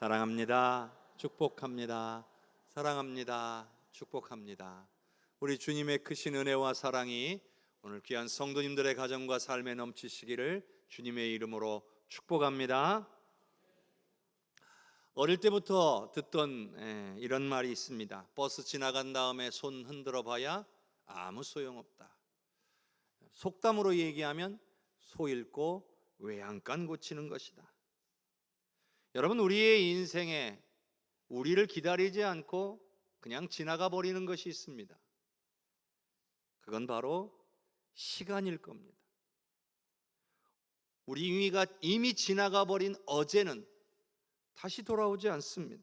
사랑합니다. 축복합니다. 사랑합니다. 축복합니다. 우리 주님의 크신 은혜와 사랑이 오늘 귀한 성도님들의 가정과 삶에 넘치시기를 주님의 이름으로 축복합니다. 어릴 때부터 듣던 이런 말이 있습니다. 버스 지나간 다음에 손 흔들어 봐야 아무 소용없다. 속담으로 얘기하면 소 잃고 외양간 고치는 것이다. 여러분, 우리의 인생에 우리를 기다리지 않고 그냥 지나가 버리는 것이 있습니다. 그건 바로 시간일 겁니다. 우리가 이미 지나가 버린 어제는 다시 돌아오지 않습니다.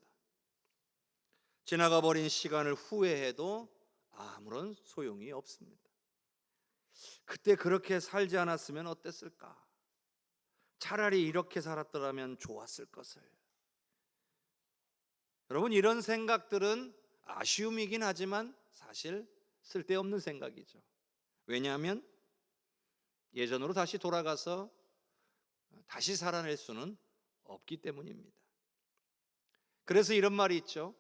지나가 버린 시간을 후회해도 아무런 소용이 없습니다. 그때 그렇게 살지 않았으면 어땠을까? 차라리 이렇게 살았더라면 좋았을 것을. 여러분, 이런 생각들은 아쉬움이긴 하지만 사실 쓸데없는 생각이죠. 왜냐하면 예전으로 다시 돌아가서 다시 살아낼 수는 없기 때문입니다. 그래서 이런 말이 있죠.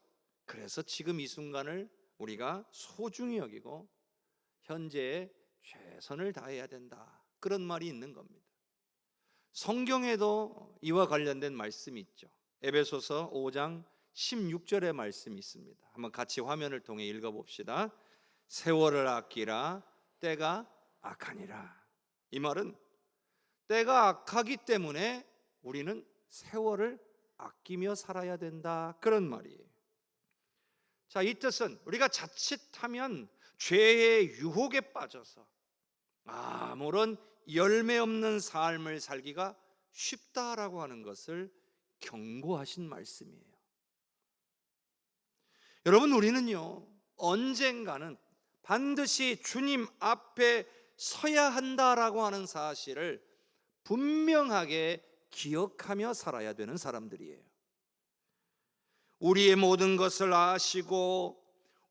그래서 지금 이 순간을 우리가 소중히 여기고 현재에 최선을 다해야 된다, 그런 말이 있는 겁니다. 성경에도 이와 관련된 말씀이 있죠. 에베소서 5장 16절의 말씀이 있습니다. 한번 같이 화면을 통해 읽어봅시다. 세월을 아끼라 때가 악하니라. 이 말은 때가 악하기 때문에 우리는 세월을 아끼며 살아야 된다, 그런 말이에요. 자, 이 뜻은 우리가 자칫하면 죄의 유혹에 빠져서 아무런 열매 없는 삶을 살기가 쉽다라고 하는 것을 경고하신 말씀이에요. 여러분, 우리는요, 언젠가는 반드시 주님 앞에 서야 한다라고 하는 사실을 분명하게 기억하며 살아야 되는 사람들이에요. 우리의 모든 것을 아시고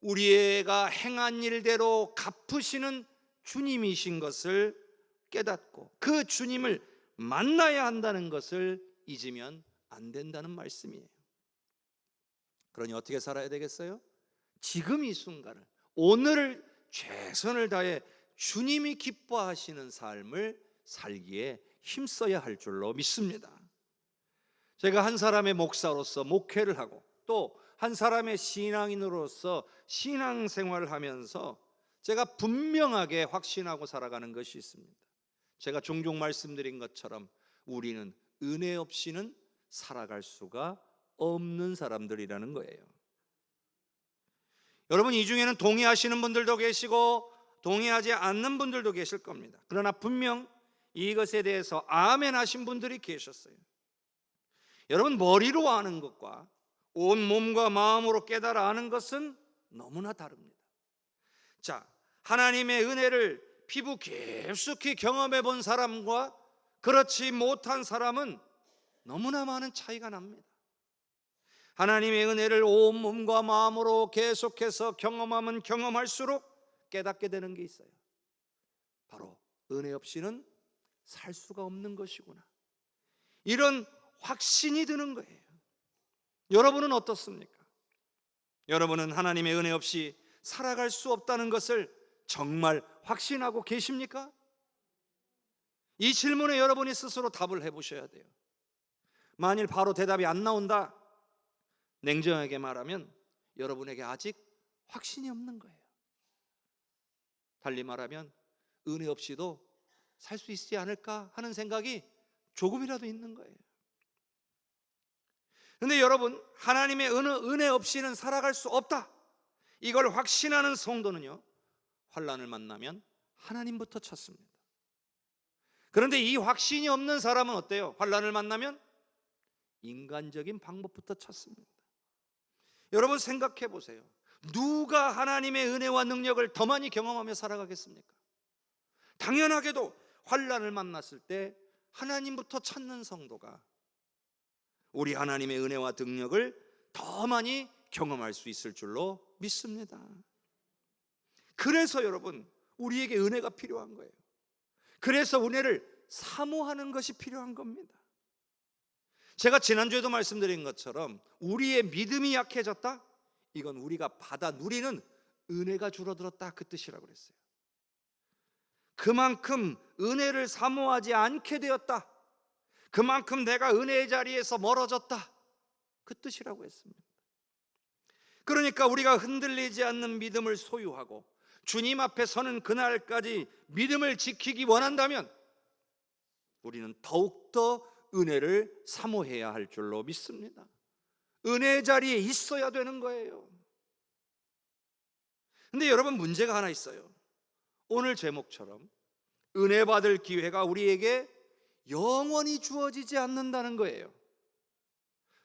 우리가 행한 일대로 갚으시는 주님이신 것을 깨닫고 그 주님을 만나야 한다는 것을 잊으면 안 된다는 말씀이에요. 그러니 어떻게 살아야 되겠어요? 지금 이 순간을, 오늘을 최선을 다해 주님이 기뻐하시는 삶을 살기에 힘써야 할 줄로 믿습니다. 제가 한 사람의 목사로서 목회를 하고 또 한 사람의 신앙인으로서 신앙생활을 하면서 제가 분명하게 확신하고 살아가는 것이 있습니다. 제가 종종 말씀드린 것처럼 우리는 은혜 없이는 살아갈 수가 없는 사람들이라는 거예요. 여러분, 이 중에는 동의하시는 분들도 계시고 동의하지 않는 분들도 계실 겁니다. 그러나 분명 이것에 대해서 아멘 하신 분들이 계셨어요. 여러분, 머리로 아는 것과 온 몸과 마음으로 깨달아 아는 것은 너무나 다릅니다. 자, 하나님의 은혜를 피부 깊숙이 경험해 본 사람과 그렇지 못한 사람은 너무나 많은 차이가 납니다. 하나님의 은혜를 온 몸과 마음으로 계속해서 경험하면 경험할수록 깨닫게 되는 게 있어요. 바로 은혜 없이는 살 수가 없는 것이구나, 이런 확신이 드는 거예요. 여러분은 어떻습니까? 여러분은 하나님의 은혜 없이 살아갈 수 없다는 것을 정말 확신하고 계십니까? 이 질문에 여러분이 스스로 답을 해보셔야 돼요. 만일 바로 대답이 안 나온다, 냉정하게 말하면 여러분에게 아직 확신이 없는 거예요. 달리 말하면 은혜 없이도 살 수 있지 않을까 하는 생각이 조금이라도 있는 거예요. 그런데 여러분, 하나님의 은혜 없이는 살아갈 수 없다, 이걸 확신하는 성도는요, 환난을 만나면 하나님부터 찾습니다. 그런데 이 확신이 없는 사람은 어때요? 환난을 만나면 인간적인 방법부터 찾습니다. 여러분, 생각해 보세요. 누가 하나님의 은혜와 능력을 더 많이 경험하며 살아가겠습니까? 당연하게도 환난을 만났을 때 하나님부터 찾는 성도가 우리 하나님의 은혜와 능력을 더 많이 경험할 수 있을 줄로 믿습니다. 그래서 여러분, 우리에게 은혜가 필요한 거예요. 그래서 은혜를 사모하는 것이 필요한 겁니다. 제가 지난주에도 말씀드린 것처럼 우리의 믿음이 약해졌다? 이건 우리가 받아 누리는 은혜가 줄어들었다, 그 뜻이라고 그랬어요. 그만큼 은혜를 사모하지 않게 되었다, 그만큼 내가 은혜의 자리에서 멀어졌다, 그 뜻이라고 했습니다. 그러니까 우리가 흔들리지 않는 믿음을 소유하고 주님 앞에 서는 그날까지 믿음을 지키기 원한다면 우리는 더욱더 은혜를 사모해야 할 줄로 믿습니다. 은혜의 자리에 있어야 되는 거예요. 근데 여러분, 문제가 하나 있어요. 오늘 제목처럼 은혜 받을 기회가 우리에게 영원히 주어지지 않는다는 거예요.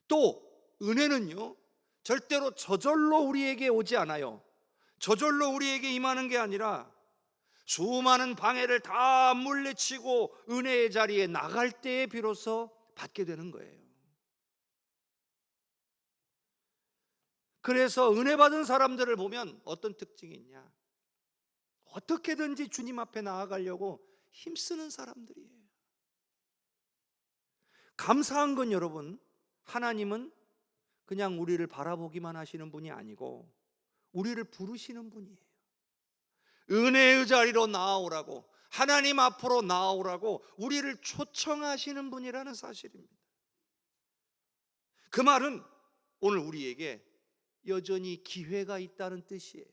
또 은혜는요, 절대로 저절로 우리에게 오지 않아요. 저절로 우리에게 임하는 게 아니라 수많은 방해를 다 물리치고 은혜의 자리에 나갈 때에 비로소 받게 되는 거예요. 그래서 은혜 받은 사람들을 보면 어떤 특징이 있냐? 어떻게든지 주님 앞에 나아가려고 힘쓰는 사람들이에요. 감사한 건 여러분, 하나님은 그냥 우리를 바라보기만 하시는 분이 아니고 우리를 부르시는 분이에요. 은혜의 자리로 나아오라고, 하나님 앞으로 나아오라고 우리를 초청하시는 분이라는 사실입니다. 그 말은 오늘 우리에게 여전히 기회가 있다는 뜻이에요.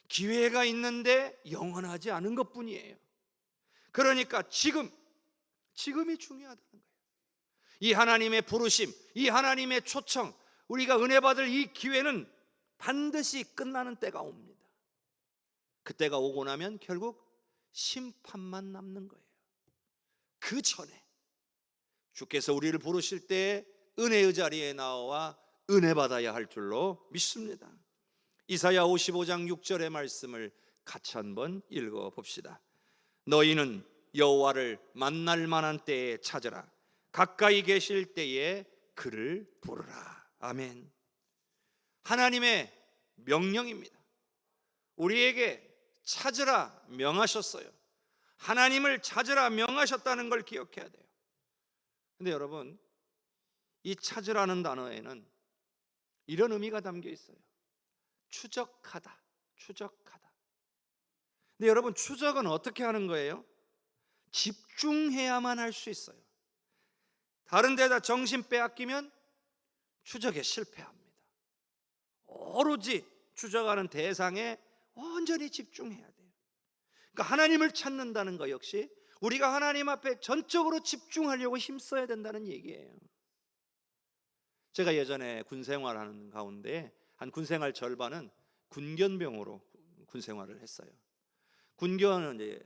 기회가 있는데 영원하지 않은 것뿐이에요. 그러니까 지금이 중요하다는 거예요. 이 하나님의 부르심, 이 하나님의 초청, 우리가 은혜 받을 이 기회는 반드시 끝나는 때가 옵니다. 그때가 오고 나면 결국 심판만 남는 거예요. 그 전에 주께서 우리를 부르실 때 은혜의 자리에 나와 은혜 받아야 할 줄로 믿습니다. 이사야 55장 6절의 말씀을 같이 한번 읽어 봅시다. 너희는 여호와를 만날 만한 때에 찾으라, 가까이 계실 때에 그를 부르라. 아멘. 하나님의 명령입니다. 우리에게 찾으라 명하셨어요. 하나님을 찾으라 명하셨다는 걸 기억해야 돼요. 근데 여러분, 이 찾으라는 단어에는 이런 의미가 담겨 있어요. 추적하다, 추적하다. 근데 여러분, 추적은 어떻게 하는 거예요? 집중해야만 할 수 있어요. 다른 데다 정신 빼앗기면 추적에 실패합니다. 오로지 추적하는 대상에 온전히 집중해야 돼요. 그러니까 하나님을 찾는다는 것 역시 우리가 하나님 앞에 전적으로 집중하려고 힘써야 된다는 얘기예요. 제가 예전에 군 생활하는 가운데 한 군 생활 절반은 군견병으로 군 생활을 했어요. 군견은 이제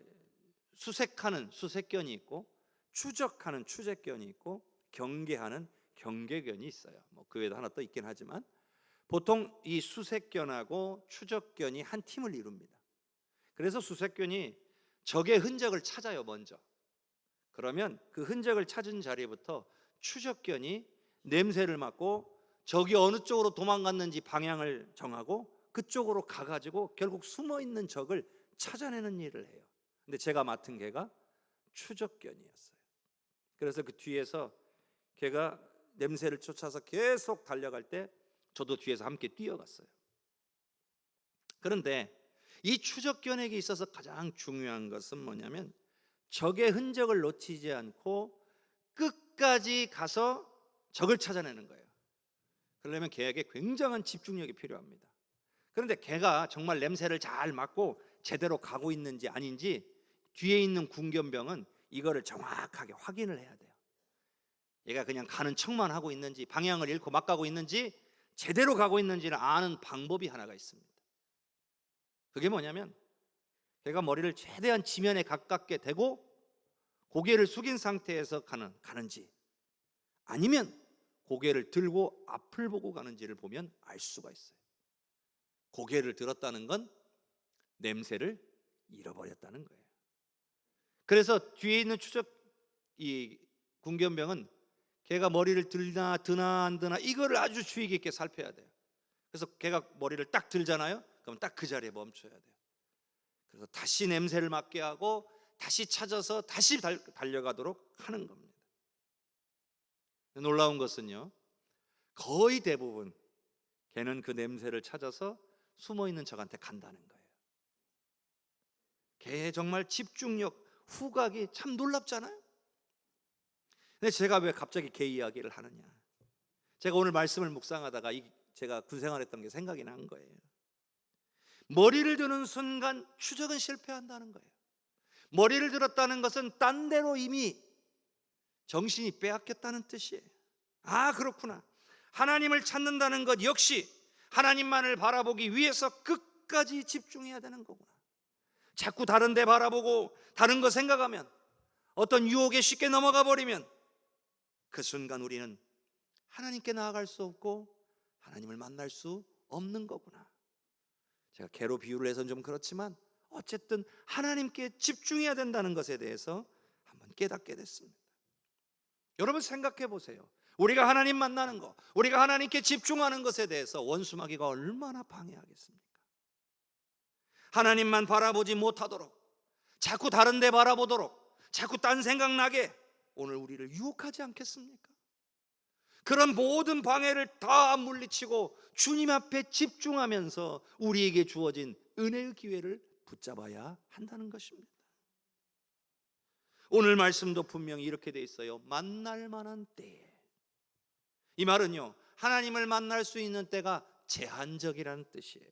수색하는 수색견이 있고, 추적하는 추적견이 있고, 경계하는 경계견이 있어요. 그 외에도 하나 또 있긴 하지만 보통 이 수색견하고 추적견이 한 팀을 이룹니다. 그래서 수색견이 적의 흔적을 찾아요, 먼저. 그러면 그 흔적을 찾은 자리부터 추적견이 냄새를 맡고 적이 어느 쪽으로 도망갔는지 방향을 정하고 그쪽으로 가가지고 결국 숨어있는 적을 찾아내는 일을 해요. 근데 제가 맡은 개가 추적견이었어요. 그래서 그 뒤에서 걔가 냄새를 쫓아서 계속 달려갈 때 저도 뒤에서 함께 뛰어갔어요. 그런데 이 추적견에게 있어서 가장 중요한 것은 뭐냐면 적의 흔적을 놓치지 않고 끝까지 가서 적을 찾아내는 거예요. 그러려면 걔에게 굉장한 집중력이 필요합니다. 그런데 걔가 정말 냄새를 잘 맡고 제대로 가고 있는지 아닌지 뒤에 있는 군견병은 이거를 정확하게 확인을 해야 돼요. 얘가 그냥 가는 척만 하고 있는지, 방향을 잃고 막 가고 있는지, 제대로 가고 있는지를 아는 방법이 하나가 있습니다. 그게 뭐냐면 걔가 머리를 최대한 지면에 가깝게 대고 고개를 숙인 상태에서 가는지, 아니면 고개를 들고 앞을 보고 가는지를 보면 알 수가 있어요. 고개를 들었다는 건 냄새를 잃어버렸다는 거예요. 그래서 뒤에 있는 이 군견병은 걔가 머리를 드나 안 드나 이거를 아주 주의 깊게 살펴야 돼요. 그래서 걔가 머리를 딱 들잖아요. 그럼 딱 그 자리에 멈춰야 돼요. 그래서 다시 냄새를 맡게 하고 다시 찾아서 다시 달려가도록 하는 겁니다. 놀라운 것은요, 거의 대부분 개는 그 냄새를 찾아서 숨어있는 적한테 간다는 거예요. 개의 정말 집중력, 후각이 참 놀랍잖아요. 근데 제가 왜 갑자기 개 이야기를 하느냐, 제가 오늘 말씀을 묵상하다가 제가 군생활했던 게 생각이 난 거예요. 머리를 드는 순간 추적은 실패한다는 거예요. 머리를 들었다는 것은 딴 데로 이미 정신이 빼앗겼다는 뜻이에요. 아, 그렇구나. 하나님을 찾는다는 것 역시 하나님만을 바라보기 위해서 끝까지 집중해야 되는 거구나. 자꾸 다른 데 바라보고 다른 거 생각하면, 어떤 유혹에 쉽게 넘어가 버리면 그 순간 우리는 하나님께 나아갈 수 없고 하나님을 만날 수 없는 거구나. 제가 개로 비유를 해서는 좀 그렇지만 어쨌든 하나님께 집중해야 된다는 것에 대해서 한번 깨닫게 됐습니다. 여러분 생각해 보세요. 우리가 하나님 만나는 것, 우리가 하나님께 집중하는 것에 대해서 원수마귀가 얼마나 방해하겠습니까? 하나님만 바라보지 못하도록, 자꾸 다른 데 바라보도록, 자꾸 딴 생각나게 오늘 우리를 유혹하지 않겠습니까? 그런 모든 방해를 다 물리치고 주님 앞에 집중하면서 우리에게 주어진 은혜의 기회를 붙잡아야 한다는 것입니다. 오늘 말씀도 분명히 이렇게 돼 있어요. 만날 만한 때에. 이 말은요, 하나님을 만날 수 있는 때가 제한적이라는 뜻이에요.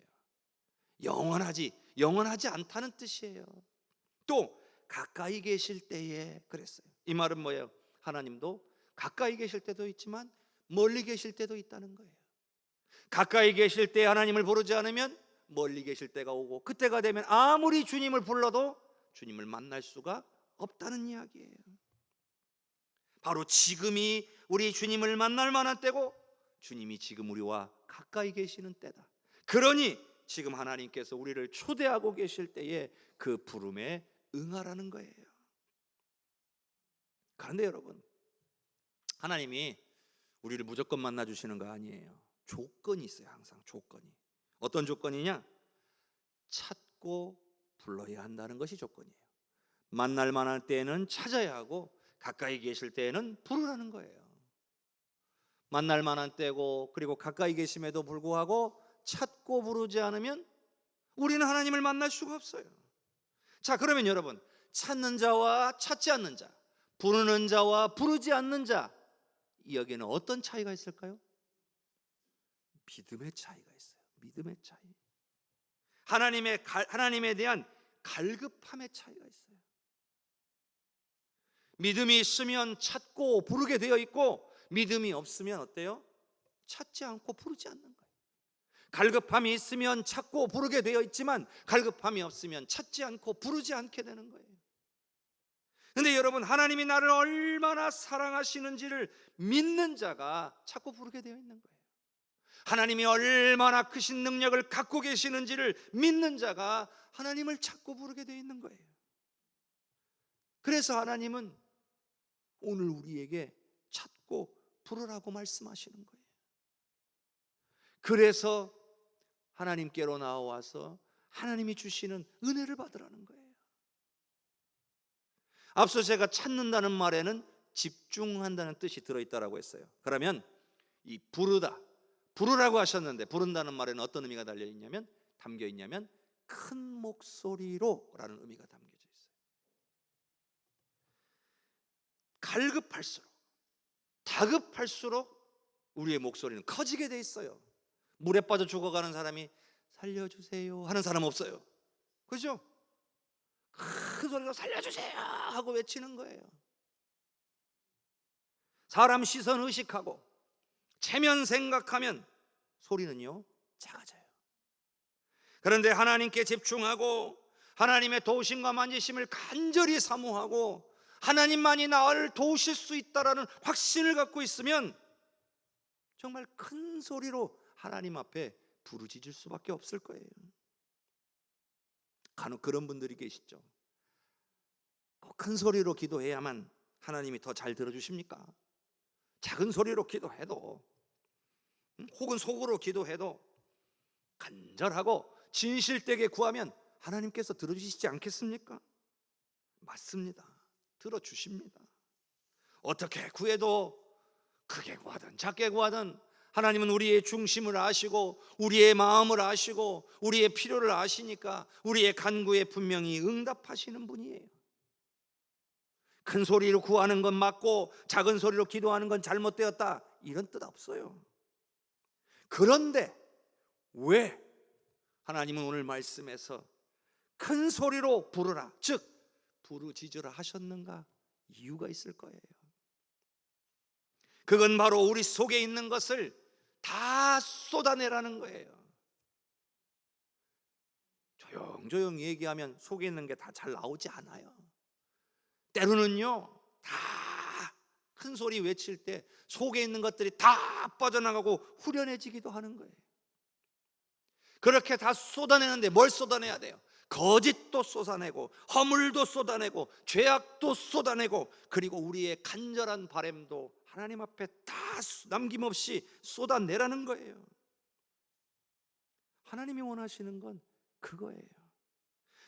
영원하지 않다는 뜻이에요. 또 가까이 계실 때에 그랬어요. 이 말은 뭐예요? 하나님도 가까이 계실 때도 있지만 멀리 계실 때도 있다는 거예요. 가까이 계실 때 하나님을 부르지 않으면 멀리 계실 때가 오고, 그때가 되면 아무리 주님을 불러도 주님을 만날 수가 없다는 이야기예요. 바로 지금이 우리 주님을 만날 만한 때고, 주님이 지금 우리와 가까이 계시는 때다. 그러니 지금 하나님께서 우리를 초대하고 계실 때에 그 부름에 응하라는 거예요. 그런데 여러분, 하나님이 우리를 무조건 만나 주시는 거 아니에요. 조건이 있어요. 항상 조건이. 어떤 조건이냐? 찾고 불러야 한다는 것이 조건이에요. 만날 만한 때에는 찾아야 하고 가까이 계실 때에는 부르라는 거예요. 만날 만한 때고, 그리고 가까이 계심에도 불구하고 찾고 부르지 않으면 우리는 하나님을 만날 수가 없어요. 자, 그러면 여러분, 찾는 자와 찾지 않는 자, 부르는 자와 부르지 않는 자, 여기에는 어떤 차이가 있을까요? 믿음의 차이가 있어요. 믿음의 차이. 하나님에 대한 갈급함의 차이가 있어요. 믿음이 있으면 찾고 부르게 되어 있고, 믿음이 없으면 어때요? 찾지 않고 부르지 않는 거예요. 갈급함이 있으면 찾고 부르게 되어 있지만, 갈급함이 없으면 찾지 않고 부르지 않게 되는 거예요. 근데 여러분, 하나님이 나를 얼마나 사랑하시는지를 믿는 자가 찾고 부르게 되어 있는 거예요. 하나님이 얼마나 크신 능력을 갖고 계시는지를 믿는 자가 하나님을 찾고 부르게 되어 있는 거예요. 그래서 하나님은 오늘 우리에게 찾고 부르라고 말씀하시는 거예요. 그래서 하나님께로 나와서 하나님이 주시는 은혜를 받으라는 거예요. 앞서 제가 찾는다는 말에는 집중한다는 뜻이 들어있다고 했어요. 그러면 이 부르라고 하셨는데, 부른다는 말에는 어떤 의미가 담겨 있냐면 큰 목소리로 라는 의미가 담겨져 있어요. 갈급할수록, 다급할수록 우리의 목소리는 커지게 돼 있어요. 물에 빠져 죽어가는 사람이 살려주세요 하는 사람 없어요. 그죠? 큰 소리로 살려주세요 하고 외치는 거예요. 사람 시선 의식하고 체면 생각하면 소리는요 작아져요. 그런데 하나님께 집중하고 하나님의 도우심과 만지심을 간절히 사모하고 하나님만이 나를 도우실 수 있다라는 확신을 갖고 있으면 정말 큰 소리로 하나님 앞에 부르짖을 수밖에 없을 거예요. 간혹 그런 분들이 계시죠. 큰 소리로 기도해야만 하나님이 더 잘 들어주십니까? 작은 소리로 기도해도, 혹은 속으로 기도해도 간절하고 진실되게 구하면 하나님께서 들어주시지 않겠습니까? 맞습니다. 들어주십니다. 어떻게 구해도 크게 구하든 작게 구하든 하나님은 우리의 중심을 아시고 우리의 마음을 아시고 우리의 필요를 아시니까 우리의 간구에 분명히 응답하시는 분이에요. 큰 소리로 구하는 건 맞고 작은 소리로 기도하는 건 잘못되었다, 이런 뜻 없어요. 그런데 왜 하나님은 오늘 말씀에서 큰 소리로 부르라, 즉 부르짖으라 하셨는가? 이유가 있을 거예요. 그건 바로 우리 속에 있는 것을 다 쏟아내라는 거예요. 조용조용 얘기하면 속에 있는 게 다 잘 나오지 않아요. 때로는요, 다 큰 소리 외칠 때 속에 있는 것들이 다 빠져나가고 후련해지기도 하는 거예요. 그렇게 다 쏟아내는데 뭘 쏟아내야 돼요? 거짓도 쏟아내고 허물도 쏟아내고 죄악도 쏟아내고, 그리고 우리의 간절한 바람도 하나님 앞에 다 남김없이 쏟아내라는 거예요. 하나님이 원하시는 건 그거예요.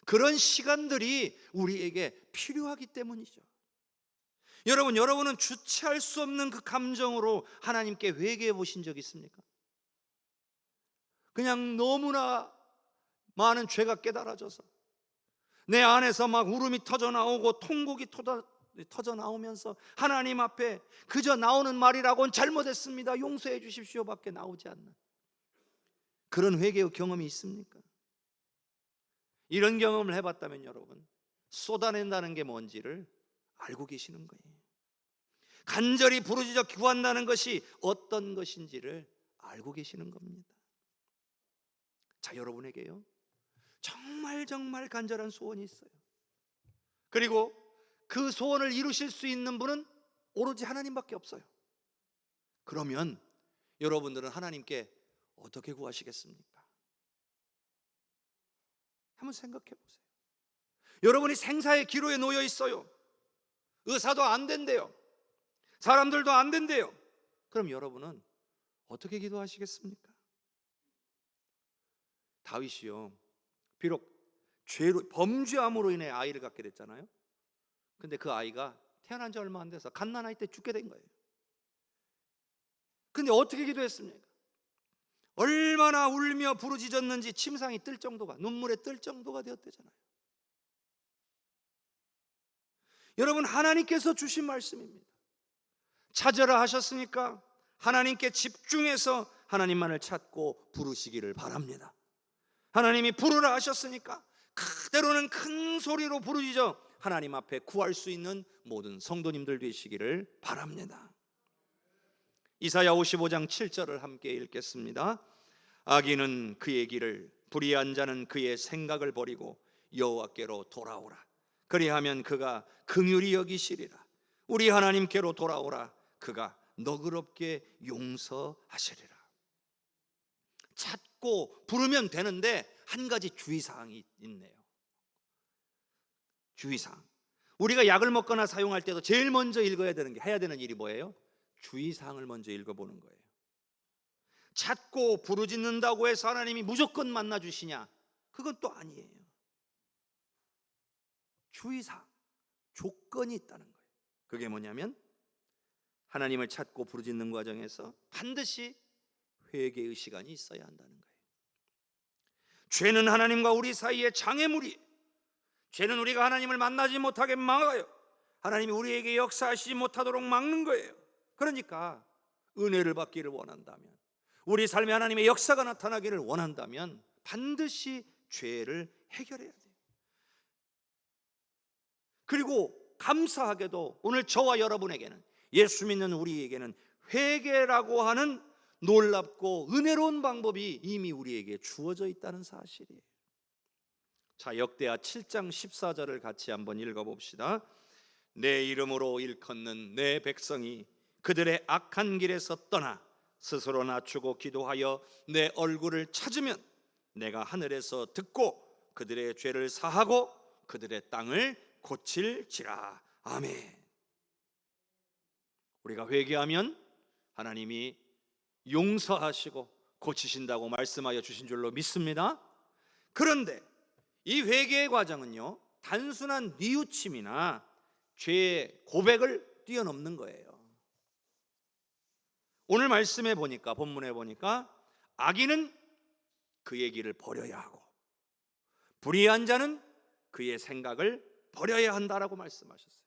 그런 시간들이 우리에게 필요하기 때문이죠. 여러분은 주체할 수 없는 그 감정으로 하나님께 회개해 보신 적 있습니까? 그냥 너무나 많은 죄가 깨달아져서 내 안에서 막 울음이 터져 나오고 통곡이 터져 나오면서 하나님 앞에 그저 나오는 말이라고는 잘못했습니다, 용서해 주십시오 밖에 나오지 않는 그런 회개의 경험이 있습니까? 이런 경험을 해봤다면 여러분, 쏟아낸다는 게 뭔지를 알고 계시는 거예요. 간절히 부르짖어 구한다는 것이 어떤 것인지를 알고 계시는 겁니다. 자, 여러분에게요, 정말 간절한 소원이 있어요. 그리고 그 소원을 이루실 수 있는 분은 오로지 하나님밖에 없어요. 그러면 여러분들은 하나님께 어떻게 구하시겠습니까? 한번 생각해 보세요. 여러분이 생사의 기로에 놓여 있어요. 의사도 안 된대요. 사람들도 안 된대요. 그럼 여러분은 어떻게 기도하시겠습니까? 다윗이요, 비록 범죄함으로 인해 아이를 갖게 됐잖아요. 근데 그 아이가 태어난 지 얼마 안 돼서 갓난아이 때 죽게 된 거예요. 근데 어떻게 기도했습니까? 얼마나 울며 부르짖었는지 침상이 뜰 정도가, 눈물에 뜰 정도가 되었대잖아요. 여러분, 하나님께서 주신 말씀입니다. 찾으라 하셨으니까 하나님께 집중해서 하나님만을 찾고 부르시기를 바랍니다. 하나님이 부르라 하셨으니까 그대로는 큰 소리로 부르짖어 하나님 앞에 구할 수 있는 모든 성도님들 되시기를 바랍니다. 이사야 55장 7절을 함께 읽겠습니다. 악인은 그의 길을, 불의한 자는 그의 생각을 버리고 여호와께로 돌아오라. 그리하면 그가 긍휼히 여기시리라. 우리 하나님께로 돌아오라. 그가 너그럽게 용서하시리라. 찾고 부르면 되는데 한 가지 주의사항이 있네요. 주의사항. 우리가 약을 먹거나 사용할 때도 제일 먼저 읽어야 되는 게, 해야 되는 일이 뭐예요? 주의사항을 먼저 읽어보는 거예요. 찾고 부르짖는다고 해서 하나님이 무조건 만나 주시냐? 그건 또 아니에요. 주의사항, 조건이 있다는 거예요. 그게 뭐냐면 하나님을 찾고 부르짖는 과정에서 반드시 회개의 시간이 있어야 한다는 거예요. 죄는 하나님과 우리 사이의 장애물이, 죄는 우리가 하나님을 만나지 못하게 막아요. 하나님이 우리에게 역사하시지 못하도록 막는 거예요. 그러니까 은혜를 받기를 원한다면, 우리 삶에 하나님의 역사가 나타나기를 원한다면 반드시 죄를 해결해야 돼요. 그리고 감사하게도 오늘 저와 여러분에게는, 예수 믿는 우리에게는 회개라고 하는 놀랍고 은혜로운 방법이 이미 우리에게 주어져 있다는 사실이에요. 자, 역대하 7장 14절을 같이 한번 읽어봅시다. 내 이름으로 일컫는 내 백성이 그들의 악한 길에서 떠나 스스로 낮추고 기도하여 내 얼굴을 찾으면 내가 하늘에서 듣고 그들의 죄를 사하고 그들의 땅을 고칠지라. 아멘. 우리가 회개하면 하나님이 용서하시고 고치신다고 말씀하여 주신 줄로 믿습니다. 그런데 이 회개의 과정은요, 단순한 뉘우침이나 죄의 고백을 뛰어넘는 거예요. 오늘 말씀에 보니까, 본문에 보니까 악인은 그의 길을 버려야 하고 불의한 자는 그의 생각을 버려야 한다라고 말씀하셨어요.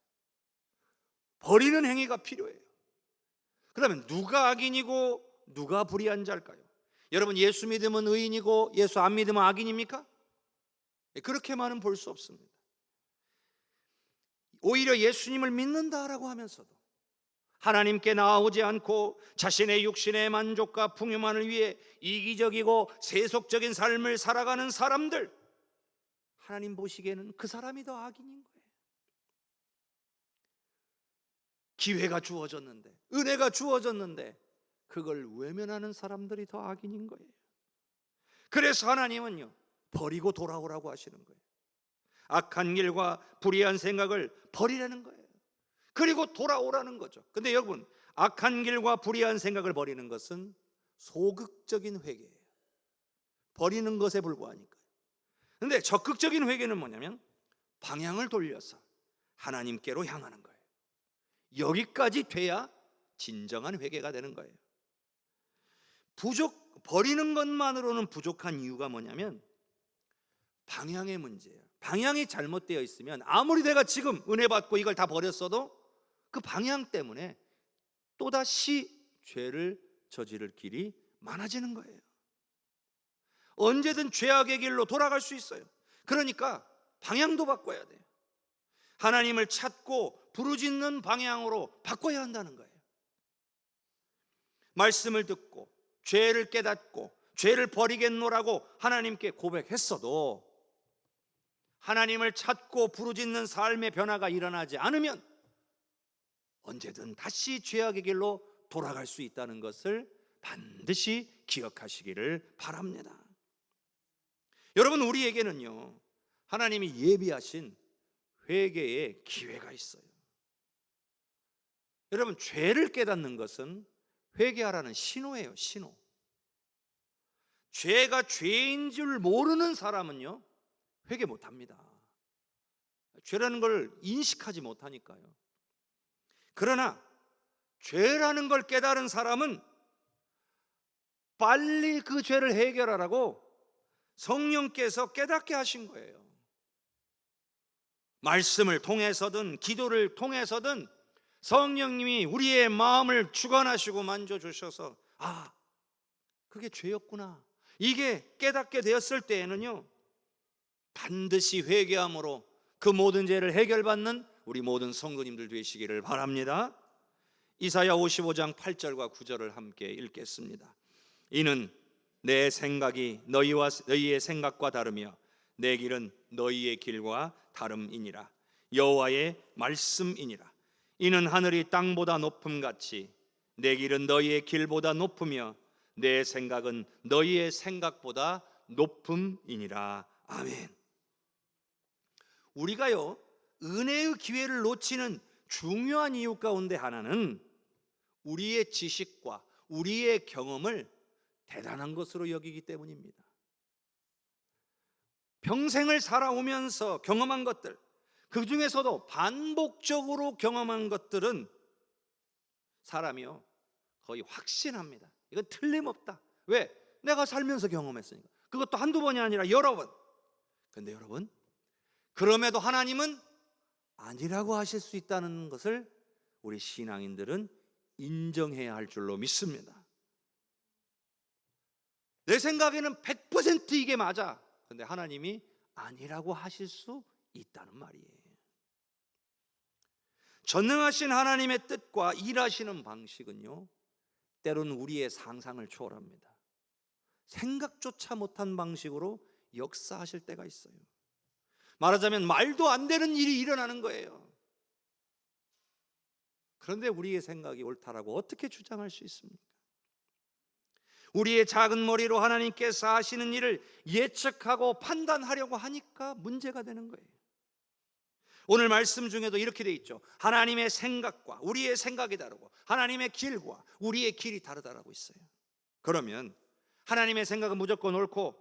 버리는 행위가 필요해요. 그러면 누가 악인이고 누가 불의한 자일까요? 여러분, 예수 믿으면 의인이고 예수 안 믿으면 악인입니까? 그렇게만은 볼 수 없습니다. 오히려 예수님을 믿는다라고 하면서도 하나님께 나아오지 않고 자신의 육신의 만족과 풍요만을 위해 이기적이고 세속적인 삶을 살아가는 사람들, 하나님 보시기에는 그 사람이 더 악인인 거예요. 기회가 주어졌는데, 은혜가 주어졌는데 그걸 외면하는 사람들이 더 악인인 거예요. 그래서 하나님은요, 버리고 돌아오라고 하시는 거예요. 악한 길과 불의한 생각을 버리라는 거예요. 그리고 돌아오라는 거죠. 근데 여러분, 악한 길과 불의한 생각을 버리는 것은 소극적인 회개예요. 버리는 것에 불과하니까요. 근데 적극적인 회개는 뭐냐면 방향을 돌려서 하나님께로 향하는 거예요. 여기까지 돼야 진정한 회개가 되는 거예요. 버리는 것만으로는 부족한 이유가 뭐냐면 방향의 문제예요. 방향이 잘못되어 있으면 아무리 내가 지금 은혜 받고 이걸 다 버렸어도 그 방향 때문에 또다시 죄를 저지를 길이 많아지는 거예요. 언제든 죄악의 길로 돌아갈 수 있어요. 그러니까 방향도 바꿔야 돼요. 하나님을 찾고 부르짖는 방향으로 바꿔야 한다는 거예요. 말씀을 듣고 죄를 깨닫고 죄를 버리겠노라고 하나님께 고백했어도 하나님을 찾고 부르짖는 삶의 변화가 일어나지 않으면 언제든 다시 죄악의 길로 돌아갈 수 있다는 것을 반드시 기억하시기를 바랍니다. 여러분, 우리에게는요, 하나님이 예비하신 회개의 기회가 있어요. 여러분, 죄를 깨닫는 것은 회개하라는 신호예요, 신호. 죄가 죄인 줄 모르는 사람은요, 회개 못합니다. 죄라는 걸 인식하지 못하니까요. 그러나 죄라는 걸 깨달은 사람은 빨리 그 죄를 해결하라고 성령께서 깨닫게 하신 거예요. 말씀을 통해서든 기도를 통해서든 성령님이 우리의 마음을 주관하시고 만져주셔서 아, 그게 죄였구나, 이게 깨닫게 되었을 때에는요, 반드시 회개함으로 그 모든 죄를 해결받는 우리 모든 성도님들 되시기를 바랍니다. 이사야 55장 8절과 9절을 함께 읽겠습니다. 이는 내 생각이 너희의 생각과 다르며 내 길은 너희의 길과 다름이니라. 여호와의 말씀이니라. 이는 하늘이 땅보다 높음같이 내 길은 너희의 길보다 높으며 내 생각은 너희의 생각보다 높음이니라. 아멘. 우리가요, 은혜의 기회를 놓치는 중요한 이유 가운데 하나는 우리의 지식과 우리의 경험을 대단한 것으로 여기기 때문입니다. 평생을 살아오면서 경험한 것들, 그 중에서도 반복적으로 경험한 것들은 사람이요, 거의 확신합니다. 이건 틀림없다. 왜? 내가 살면서 경험했으니까. 그것도 한두 번이 아니라 여러 번. 근데 여러분, 그럼에도 하나님은 아니라고 하실 수 있다는 것을 우리 신앙인들은 인정해야 할 줄로 믿습니다. 내 생각에는 100% 이게 맞아. 근데 하나님이 아니라고 하실 수 있다는 말이에요. 전능하신 하나님의 뜻과 일하시는 방식은요, 때로는 우리의 상상을 초월합니다. 생각조차 못한 방식으로 역사하실 때가 있어요. 말하자면 말도 안 되는 일이 일어나는 거예요. 그런데 우리의 생각이 옳다라고 어떻게 주장할 수 있습니까? 우리의 작은 머리로 하나님께서 하시는 일을 예측하고 판단하려고 하니까 문제가 되는 거예요. 오늘 말씀 중에도 이렇게 돼 있죠. 하나님의 생각과 우리의 생각이 다르고 하나님의 길과 우리의 길이 다르다라고 있어요. 그러면 하나님의 생각은 무조건 옳고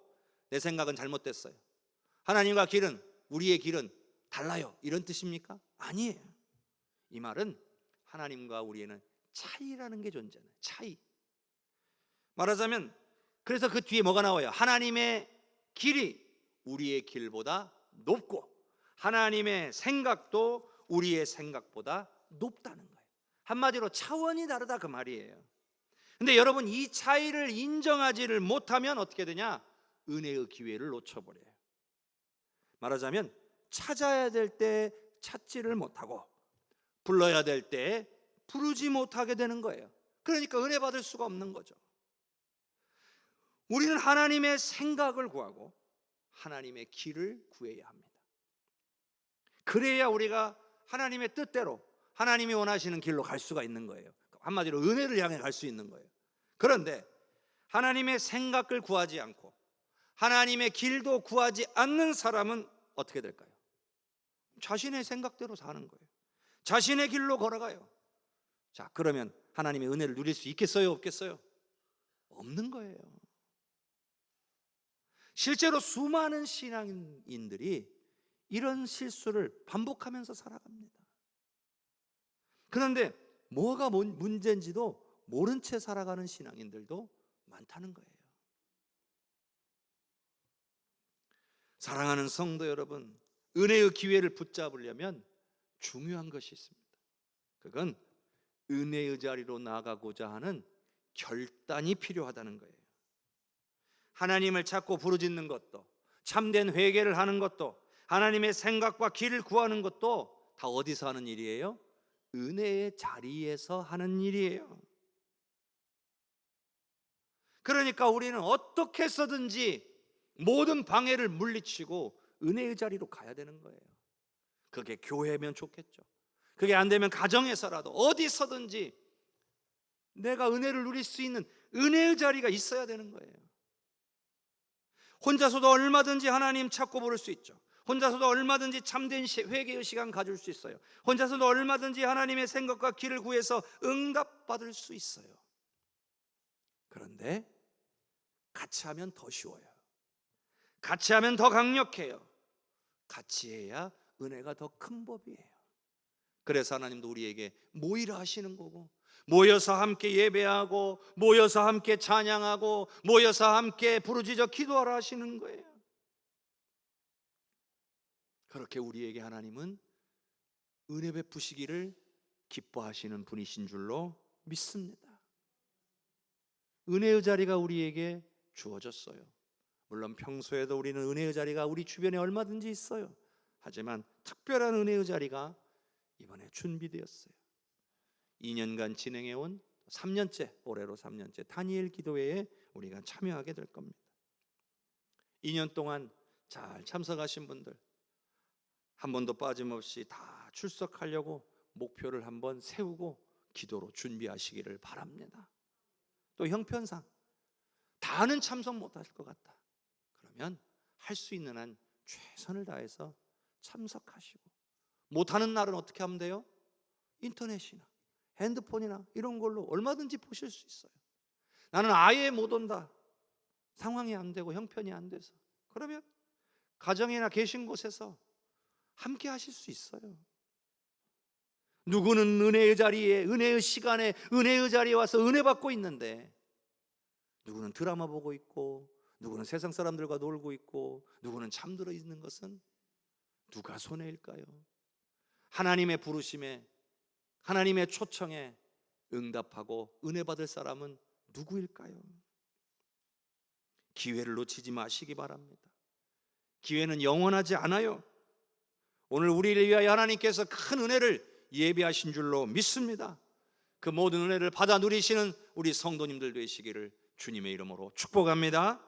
내 생각은 잘못됐어요, 하나님과 길은, 우리의 길은 달라요, 이런 뜻입니까? 아니에요. 이 말은 하나님과 우리에는 차이라는 게 존재해요. 차이. 말하자면 그래서 그 뒤에 뭐가 나와요? 하나님의 길이 우리의 길보다 높고 하나님의 생각도 우리의 생각보다 높다는 거예요. 한마디로 차원이 다르다 그 말이에요. 근데 여러분, 이 차이를 인정하지를 못하면 어떻게 되냐? 은혜의 기회를 놓쳐버려요. 말하자면 찾아야 될 때 찾지를 못하고 불러야 될 때 부르지 못하게 되는 거예요. 그러니까 은혜 받을 수가 없는 거죠. 우리는 하나님의 생각을 구하고 하나님의 길을 구해야 합니다. 그래야 우리가 하나님의 뜻대로 하나님이 원하시는 길로 갈 수가 있는 거예요. 한마디로 은혜를 향해 갈 수 있는 거예요. 그런데 하나님의 생각을 구하지 않고 하나님의 길도 구하지 않는 사람은 어떻게 될까요? 자신의 생각대로 사는 거예요. 자신의 길로 걸어가요. 자, 그러면 하나님의 은혜를 누릴 수 있겠어요? 없겠어요? 없는 거예요. 실제로 수많은 신앙인들이 이런 실수를 반복하면서 살아갑니다. 그런데 뭐가 문제인지도 모른 채 살아가는 신앙인들도 많다는 거예요. 사랑하는 성도 여러분, 은혜의 기회를 붙잡으려면 중요한 것이 있습니다. 그건 은혜의 자리로 나아가고자 하는 결단이 필요하다는 거예요. 하나님을 찾고 부르짖는 것도, 참된 회개를 하는 것도, 하나님의 생각과 길을 구하는 것도 다 어디서 하는 일이에요? 은혜의 자리에서 하는 일이에요. 그러니까 우리는 어떻게 해서든지 모든 방해를 물리치고 은혜의 자리로 가야 되는 거예요. 그게 교회면 좋겠죠. 그게 안 되면 가정에서라도 어디서든지 내가 은혜를 누릴 수 있는 은혜의 자리가 있어야 되는 거예요. 혼자서도 얼마든지 하나님 찾고 부를 수 있죠. 혼자서도 얼마든지 참된 회개의 시간 가질 수 있어요. 혼자서도 얼마든지 하나님의 생각과 길을 구해서 응답받을 수 있어요. 그런데 같이 하면 더 쉬워요. 같이 하면 더 강력해요. 같이 해야 은혜가 더 큰 법이에요. 그래서 하나님도 우리에게 모이라 하시는 거고, 모여서 함께 예배하고, 모여서 함께 찬양하고, 모여서 함께 부르짖어 기도하라 하시는 거예요. 그렇게 우리에게 하나님은 은혜 베푸시기를 기뻐하시는 분이신 줄로 믿습니다. 은혜의 자리가 우리에게 주어졌어요. 물론 평소에도 우리는 은혜의 자리가 우리 주변에 얼마든지 있어요. 하지만 특별한 은혜의 자리가 이번에 준비되었어요. 2년간 진행해온 3년째, 올해로 3년째 다니엘 기도회에 우리가 참여하게 될 겁니다. 2년 동안 잘 참석하신 분들, 한 번도 빠짐없이 다 출석하려고 목표를 한번 세우고 기도로 준비하시기를 바랍니다. 또 형편상 다는 참석 못하실 것 같다. 그러면 할 수 있는 한 최선을 다해서 참석하시고, 못하는 날은 어떻게 하면 돼요? 인터넷이나 핸드폰이나 이런 걸로 얼마든지 보실 수 있어요. 나는 아예 못 온다, 상황이 안 되고 형편이 안 돼서, 그러면 가정이나 계신 곳에서 함께 하실 수 있어요. 누구는 은혜의 자리에, 은혜의 시간에, 은혜의 자리에 와서 은혜 받고 있는데, 누구는 드라마 보고 있고, 누구는 세상 사람들과 놀고 있고, 누구는 잠들어 있는 것은 누가 손해일까요? 하나님의 부르심에, 하나님의 초청에 응답하고 은혜 받을 사람은 누구일까요? 기회를 놓치지 마시기 바랍니다. 기회는 영원하지 않아요. 오늘 우리를 위하여 하나님께서 큰 은혜를 예비하신 줄로 믿습니다. 그 모든 은혜를 받아 누리시는 우리 성도님들 되시기를 주님의 이름으로 축복합니다.